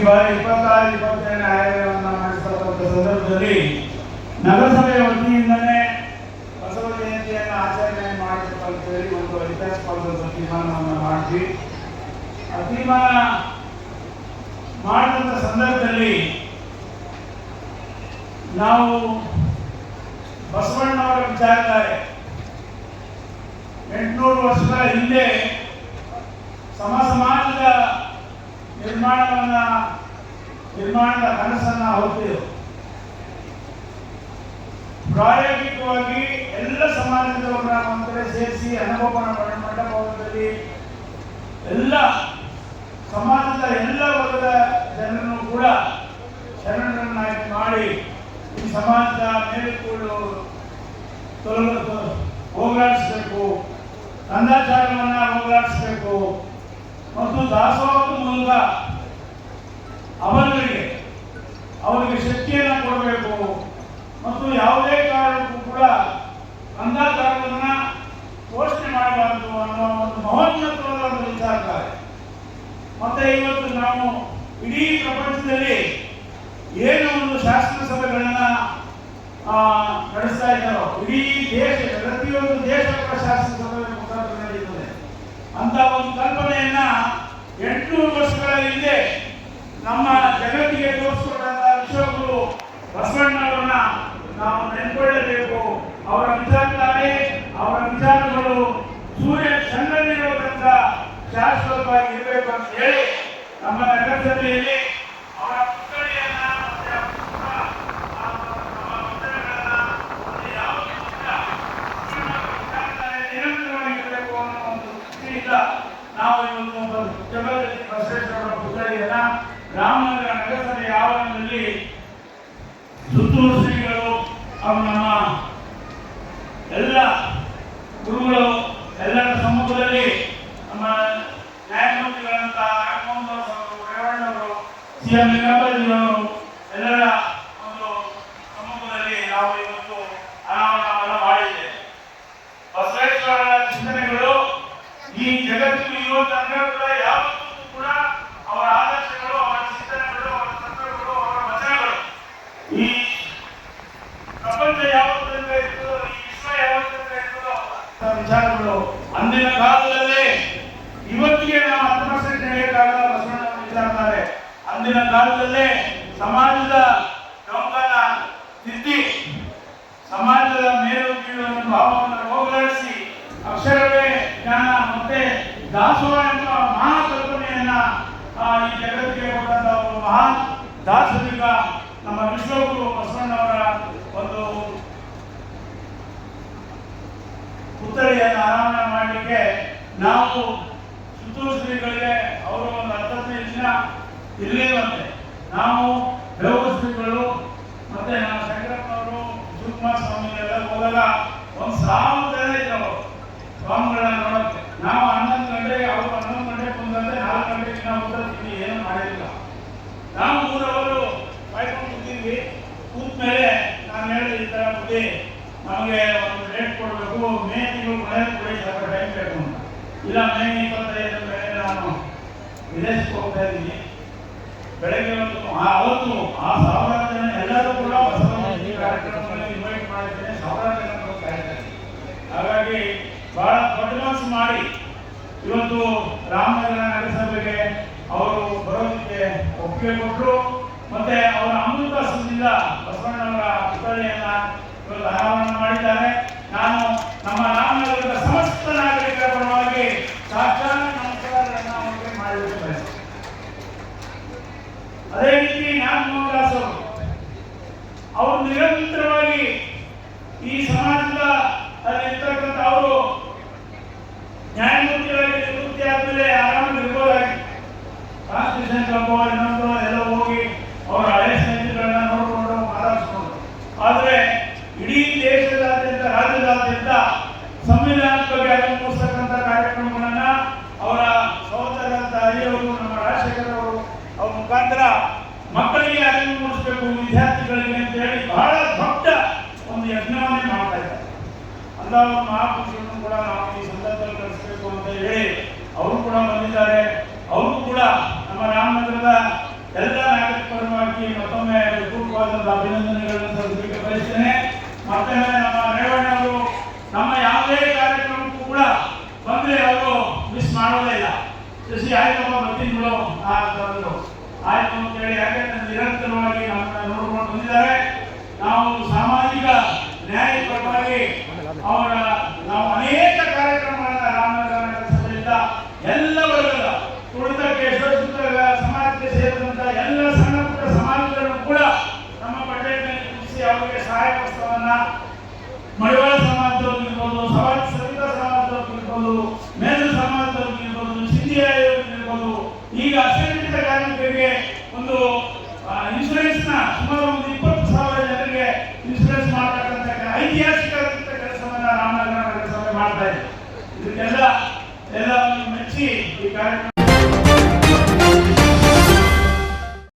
ಬಾರಿ 26-27ನೇ ಆಯವ್ಯಯವನ್ನು ನಡೆಸತಕ್ಕಂಥ ಸಂದರ್ಭದಲ್ಲಿ ನಗರಸಭೆಯ ವತಿಯಿಂದಲೇ ಬಸವ ಜಯಂತಿಯನ್ನು ಆಚರಣೆ ಮಾಡಬೇಕಂತೇಳಿ ಒಂದು ಐತಿಹಾಸಿಕವಾದ ತೀರ್ಮಾನವನ್ನು ಮಾಡಿದ್ವಿ. ಆ ತೀರ್ಮಾನ ಮಾಡಿದಂಥ ಸಂದರ್ಭದಲ್ಲಿ ನಾವು ಬಸವಣ್ಣವರ ವಿಚಾರಧಾರೆ 800 ವರ್ಷಗಳ ಹಿಂದೆ ಸಮಾಜದ ನಿರ್ಮಾಣದ ಕನಸನ್ನ ಹೊತ್ತಿದೆ. ಪ್ರಾಯೋಗಿಕವಾಗಿ ಎಲ್ಲ ಸಮಾಜದವರ ಮಂತ್ರಿ ಸೇರಿಸಿ ಅನುಭವನ ಮಂಟಪದಲ್ಲಿ ಎಲ್ಲ ಸಮಾಜದ ಎಲ್ಲ ವರ್ಗದ ಜನರನ್ನು ಕೂಡ ಶರಣರನ್ನಾಗಿ ಮಾಡಿ ಈ ಸಮಾಜದ ಮೇಲುಗಳು ಹೋಗಲಾಡಿಸಬೇಕು, ಕಂದಾಚಾರವನ್ನು ಹೋಗಲಾಡಿಸಬೇಕು ಮತ್ತು ದಾಸೋಹದ ಮೂಲಕ ಅವರಿಗೆ ಶಕ್ತಿಯನ್ನು ಕೊಡಬೇಕು ಮತ್ತು ಯಾವುದೇ ಕಾರಣಕ್ಕೂ ಕೂಡ ಕಂದಾಚಾರವನ್ನು ಪೋಷಣೆ ಮಾಡಬಾರದು ಅನ್ನೋ ಒಂದು ಮಹೋನ್ನತವಾದ ಒಂದು ವಿಚಾರಧಾರೆ. ಮತ್ತೆ ಇವತ್ತು ನಾವು ಇಡೀ ಪ್ರಪಂಚದಲ್ಲಿ ಏನು ಒಂದು ಶಾಸನ ಸಭೆಗಳನ್ನ ನಡೆಸ್ತಾ ಇದ್ದಾರೋ, ಇಡೀ ಪ್ರತಿಯೊಂದು ದೇಶಗಳ ಶಾಸನ ಸಭೆ ಮುಖಾಂತರ ನಡೆಯುತ್ತದೆ ಅಂತ ಒಂದು ಕಲ್ಪನೆಯನ್ನ 800 ವರ್ಷಗಳ ಹಿಂದೆ ನಮ್ಮ ಜಗತ್ತಿಗೆ ತೋರಿಸಿಕೊಂಡಂತ ವಿಶ್ವಗುರು ಬಸವಣ್ಣವರನ್ನ ನಾವು ನೆನ್ಕೊಳ್ಳಬೇಕು. ಅವರ ವಿಚಾರಧಾರೆ, ಅವರ ವಿಚಾರಗಳು ಸೂರ್ಯ ಚಂದ್ರನಿರೋದಂತ ಶಾಶ್ವತವಾಗಿ ಇರಬೇಕು ಅಂತ ಹೇಳಿ ನಮ್ಮ ನಗರಸಭೆಯಲ್ಲಿ ಅವರ ಪುತ್ಥಳಿಯನ್ನ ನಿರಂತರವಾಗಿರಬೇಕು ಅನ್ನೋ ಒಂದು ದೃಷ್ಟಿಯಿಂದ ನಾವು ಇವತ್ತು ಜಗದಲ್ಲಿ ಬಸವೇಶ್ವರರ ಪುತ್ಥಳಿಯನ್ನ ರಾಮನಗರ ನಗರಸಭೆಯ ಆವರಣದಲ್ಲಿ ಸುತ್ತೂರು ಶ್ರೀಗಳು ಹಾಗೂ ನಮ್ಮ ಎಲ್ಲ ಗುರುಗಳು ಎಲ್ಲರ ಸಮ್ಮುಖದಲ್ಲಿ ನಮ್ಮ ನ್ಯಾಯಮೂರ್ತಿಗಳಂತ ರಾಮಮೋಹನ್ ರೇವಣ್ಣವರು, ಸಿಎಂ ಲಿಂಗಪ್ಪಾಜಿಯವರು ಎಲ್ಲರ ಒಂದು ಸಮ್ಮುಖದಲ್ಲಿ ನಾವು ಇವತ್ತು ಅನಾವರಣವನ್ನು ಮಾಡಿದ್ದೇವೆ. ಬಸವೇಶ್ವರರ ಚಿಂತನೆಗಳು ಈ ಜಗತ್ತಿನ ಇವತ್ತು ಕೂಡ ಯಾವತ್ತೂ ಕೂಡ ಅವರ ಆದರ್ಶಗಳು, ಅವರ ಚಿಂತನೆಗಳು, ಅವರ ತತ್ವಗಳು, ಅವರ ವಚನಗಳು ಈ ಪ್ರಪಂಚ ಯಾವತ್ತಿಂದ ಇರ್ತದೋ, ಈ ವಿಶ್ವ ಯಾವತ್ತಿಂದ ಇರ್ತದೋ ವಿಚಾರಗಳು ಅಂದಿನ ಕಾಲದಲ್ಲೇ ಇವತ್ತಿಗೆ ನಾವು 10% ನಡೆಯಕ್ಕಾಗಲ್ಲ. ಬಸವಣ್ಣ ವಿಚಾರಧಾರೆ ಅಂದಿನ ಕಾಲದಲ್ಲೇ ಸಮಾಜದ ಡೊಂಕನ ತಿದ್ದಿ ಸಮಾಜದ ಮೇಲು ಕೀಳು ಭಾವವನ್ನು ಹೋಗಲಾಡಿಸಿ ಅಕ್ಷರವೇ ಜ್ಞಾನ ಮತ್ತೆ ದಾಸೋಹ ಎಂಬ ಮಹಾಕಲ್ಪನೆಯನ್ನ ಈ ಜಗತ್ತಿಗೆ ಕೊಟ್ಟಂತ ಒಂದು ಮಹಾನ್ ದಾರ್ಶನಿಕ ನಮ್ಮ ವಿಶ್ವಗುರು ಬಸವಣ್ಣವರ ಒಂದು ಪುತ್ಥಳಿಯನ್ನು ಅನಾವರಣ ಮಾಡಲಿಕ್ಕೆ ನಾವು ಸುತ್ತೂರು ಶ್ರೀಗಳಿಗೆ ಅವರು ಒಂದು 15 ದಿನ ಇರಲೇವಂತೆ. ನಾವು ಬೆಳಗು ಶ್ರೀಗಳು ಮತ್ತೆ ನಮ್ಮ ಶಂಕರಪ್ಪನವರು, ಶಿವಕುಮಾರ ಸ್ವಾಮಿ ಎಲ್ಲ ಹೋದಾಗ 1000 ಜನ ಇದ್ರು ಸ್ವಾಮಿಗಳನ್ನ ನೋಡಕ್ಕೆ. ನಾವು 11 ಗಂಟೆಗೆ, ಅವರು 11 ಗಂಟೆಗೆ ಬಂದಂತೆ 4 ಗಂಟೆಗೆ ನಾವು ತಿಂಡಿ ಏನು ಮಾಡಿಲ್ಲ. ನಾವು 3 ಅವರು ಕಾಯ್ಕೊಂಡು ಕೂತಿದ್ವಿ. ಕೂತ ಮೇಲೆ ನಾನು ಹೇಳಿದೆ, ಈ ಥರ ಬುದ್ಧಿ ನಮಗೆ ಒಂದು ಡೇಟ್ ಕೊಡಬೇಕು, ಮೇ ತಿಂಗಳು ಕೊನೆಯಲ್ಲಿ ಕೊಡಿ, ಸ್ವಲ್ಪ ಟೈಮ್ ಬೇಕು ಅಂತ. ಇಲ್ಲ, ಮೇ 25 ಮೇಲೆ ನಾನು ವಿದೇಶಕ್ಕೆ ಹೋಗ್ತಾ ಇದ್ದೀನಿ. ಬೆಳಗ್ಗೆ ಅವತ್ತು ಆ 1000 ಜನ ಎಲ್ಲರೂ ಕೂಡ ಬಸವ ಕಾರ್ಯಕ್ರಮದಲ್ಲಿ ಇನ್ವೈಟ್ ಮಾಡಿದ್ದೇನೆ. 1000 ಜನ ಹೋಗ್ತಾ ಇದ್ದಾರೆ. ಹಾಗಾಗಿ ಬಹಳ ದೊಡ್ಡ ಮನಸ್ಸು ಮಾಡಿ ಇವತ್ತು ರಾಮನಗರ ನಗರಸಭೆಗೆ ಅವರು ಬರೋದಕ್ಕೆ ಒಪ್ಪಿಗೆ ಕೊಟ್ಟರು. ಮತ್ತೆ ಅವರ ಅಮೃತದಿಂದ ಬಸವಣ್ಣವರ ಪುತ್ಥಳಿಯನ್ನ ಇವತ್ತು ಅನಾವರಣ ಮಾಡಿದ್ದಾರೆ. ನಾನು ನಮ್ಮ ರಾಮನಗರದ ಸಮಸ್ತ ನಾಗರಿಕರ ಪರವಾಗಿ ಸಾಕ್ಷಾತ್ ನಮಸ್ಕಾರಗಳನ್ನು ಅವರಿಗೆ ಮಾಡಲಿಕ್ಕೆ ಬಯಸ್ತೇನೆ. ಅದೇ ರೀತಿ ನಾಗಮೋಹನ್ ದಾಸ್ ಅವರು ನಿರಂತರವಾಗಿ ಈ ಸಮಾಜದ ಅಲ್ಲಿರ್ತಕ್ಕಂಥ ಅವರು ನ್ಯಾಯಮೂರ್ತಿಗಳಾಗಿ ನಿವೃತ್ತಿ ಆದಮೇಲೆ ಆರಾಮಾಗಿ ಇರ್ಬೋದಾಗಿ ಕಾನ್ಸ್ಟಿಟ್ಯೂಷನ್ ಕ್ಲಬ್ ಇನ್ನೊಂದು ಎಲ್ಲ ಹೋಗಿ ಅವರ ಹಳೆ ಸ್ನೇಹಿತರನ್ನ ನೋಡಿಕೊಂಡು ಮಾತಾಡಿಸ್ಕೊಂಡು, ಆದರೆ ಇಡೀ ದೇಶದಾದ್ಯಂತ ರಾಜ್ಯದಾದ್ಯಂತ ಸಂವಿಧಾನದ ಬಗ್ಗೆ ಅರಿವು ಮೂಡಿಸ್ತಕ್ಕಂಥ ಕಾರ್ಯಕ್ರಮಗಳನ್ನ ಅವರ ಸಹೋದರಂತ ಹಿರಿಯವರು ನಮ್ಮ ರಾಜಶೇಖರ್ ಅವರು ಅವ್ರ ಮುಖಾಂತರ ಮಕ್ಕಳಿಗೆ ಅರಿವು ಮೂಡಿಸಬೇಕು, ವಿದ್ಯಾರ್ಥಿಗಳಿಗೆ ಅಂತ ಹೇಳಿ ಬಹಳ ದೊಡ್ಡ ಒಂದು ಯಜ್ಞವನ್ನೇ ಮಾಡ್ತಾ ಇದ್ದಾರೆ. ಅಂತ ಒಂದು ಮಹಾಪುರುಷರನ್ನು ಕೂಡ ನಾವು ಈ ಸಂದರ್ಭದಲ್ಲಿ ಕಳಿಸಬೇಕು ಅಂತ ಹೇಳಿ ಅವರು ಕೂಡ ಬಂದಿದ್ದಾರೆ. ಅವರು ಕೂಡ ನಮ್ಮ ರಾಮನಗರದ ಎಲ್ಲ ಪರವಾಗಿ ಮತ್ತೊಮ್ಮೆ ಪೂರ್ವವಾದ ಅಭಿನಂದನೆಗಳನ್ನು ಸಲ್ಲಿಸಲಿಕ್ಕೆ ಬಯಸ್ತೇನೆ. ಮತ್ತೊಮ್ಮೆ ನಮ್ಮ ರೇವಣ್ಣ ಅವರು ನಮ್ಮ ಯಾವುದೇ ಕಾರ್ಯಕ್ರಮಕ್ಕೂ ಕೂಡ ಬಂದ್ರೆ ಅವರು ಮಿಸ್ ಮಾಡೋದೇ ಇಲ್ಲ. ಶಶಿ ಆಯ್ತಪ್ಪ ಬರ್ತೀನಿ ಆಯ್ತು ಅಂತ ಹೇಳಿ, ಯಾಕಂದ್ರೆ ನಿರಂತರವಾಗಿ ನಮ್ಮನ್ನ ನೋಡ್ಕೊಂಡು ಬಂದಿದ್ದಾರೆ. ನಾವು ಸಾಮಾಜಿಕ ನ್ಯಾಯ ಪರವಾಗಿ ನಾವು ಅನೇಕ ಕಾರ್ಯಕ್ರಮಗಳನ್ನ ರಾಮನಗರ ನಗರಸಭೆಯಿಂದ ಎಲ್ಲ ವರ್ಗದ ತುಳಿತಕ್ಕೆ ಶೋಷಿತ ಸಮಾಜಕ್ಕೆ ಸೇರಿದಂತ ಎಲ್ಲ ಸಣ್ಣ ಪುಟ್ಟ ಸಮಾಜಗಳನ್ನು ಕೂಡ ನಮ್ಮ ಪಟ್ಟಣದಲ್ಲಿ ಕೂರಿಸಿ ಅವರಿಗೆ ಸಹಾಯ ವಸ್ತುವನ್ನ ಮಡಿವಾಳ ಸಮಾಜದವ್ರಿಗಿರ್ಬೋದು, ಸವಿತಾ ಸಮಾಜದವ್ರಿಗಿರ್ಬೋದು, ಮೇಲು ಸಮಾಜದವ್ರಿಗಿರ್ಬೋದು, ಸಿಂಧಿಯ ಇರ್ಬೋದು, ಈಗ ಅಸಂಘಟಿತ ಕಾರ್ಮಿಕರಿಗೆ ಒಂದು ಇನ್ಶೂರೆನ್ಸ್ ನ ಸುಮಾರು ಒಂದು 20,000 ಜನರಿಗೆ ಇನ್ಶೂರೆನ್ಸ್ ಮಾಡತಕ್ಕಂಥ ಐತಿಹಾಸಿಕ ಕೆಲಸವನ್ನ ರಾಮನಗರ ನಗರಸಭೆ ಮಾಡ್ತಾ ಇದೆ. ಇದಕ್ಕೆಲ್ಲ ಮೆಚ್ಚಿ ಈ ಕಾರ್ಯಕ್ರಮ